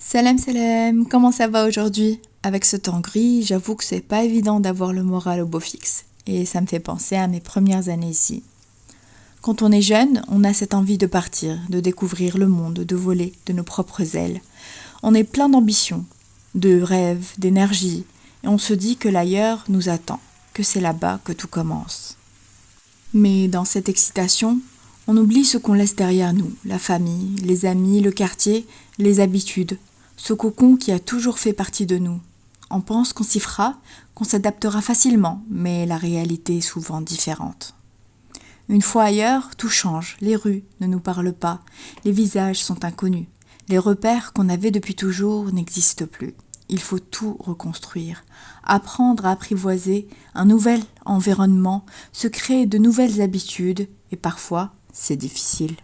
Salam salam, comment ça va aujourd'hui? Avec ce temps gris, j'avoue que c'est pas évident d'avoir le moral au beau fixe. Et ça me fait penser à mes premières années ici. Quand on est jeune, on a cette envie de partir, de découvrir le monde, de voler de nos propres ailes. On est plein d'ambition, de rêves, d'énergie, et on se dit que l'ailleurs nous attend, que c'est là-bas que tout commence. Mais dans cette excitation, on oublie ce qu'on laisse derrière nous, la famille, les amis, le quartier, les habitudes, ce cocon qui a toujours fait partie de nous. On pense qu'on s'y fera, qu'on s'adaptera facilement, mais la réalité est souvent différente. Une fois ailleurs, tout change, les rues ne nous parlent pas, les visages sont inconnus, les repères qu'on avait depuis toujours n'existent plus. Il faut tout reconstruire, apprendre à apprivoiser un nouvel environnement, se créer de nouvelles habitudes, et parfois, c'est difficile.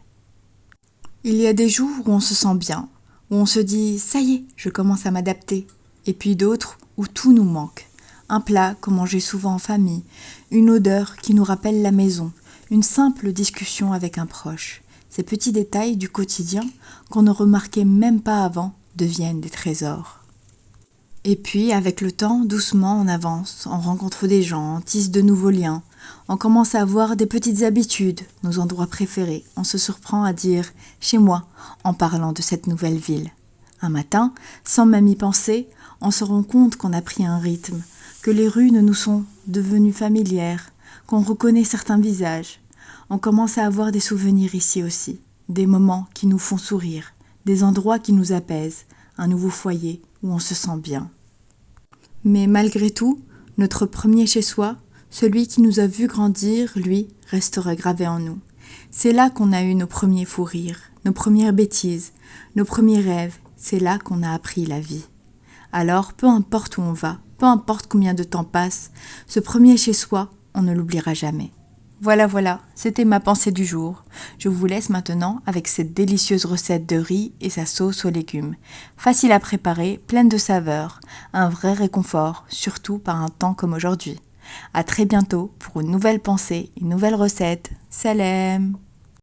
Il y a des jours où on se sent bien, où on se dit « ça y est, je commence à m'adapter », et puis d'autres où tout nous manque. Un plat qu'on mangeait souvent en famille, une odeur qui nous rappelle la maison, une simple discussion avec un proche. Ces petits détails du quotidien qu'on ne remarquait même pas avant deviennent des trésors. Et puis, avec le temps, doucement, on avance, on rencontre des gens, on tisse de nouveaux liens, on commence à avoir des petites habitudes, nos endroits préférés. On se surprend à dire « chez moi » en parlant de cette nouvelle ville. Un matin, sans même y penser, on se rend compte qu'on a pris un rythme, que les rues nous sont devenues familières, qu'on reconnaît certains visages. On commence à avoir des souvenirs ici aussi, des moments qui nous font sourire, des endroits qui nous apaisent, un nouveau foyer où on se sent bien. Mais malgré tout, notre premier chez-soi, celui qui nous a vu grandir, lui, restera gravé en nous. C'est là qu'on a eu nos premiers fous rires, nos premières bêtises, nos premiers rêves, c'est là qu'on a appris la vie. Alors, peu importe où on va, peu importe combien de temps passe, ce premier chez-soi, on ne l'oubliera jamais. Voilà, c'était ma pensée du jour. Je vous laisse maintenant avec cette délicieuse recette de riz et sa sauce aux légumes. Facile à préparer, pleine de saveurs, un vrai réconfort, surtout par un temps comme aujourd'hui. À très bientôt pour une nouvelle pensée, une nouvelle recette. Salam!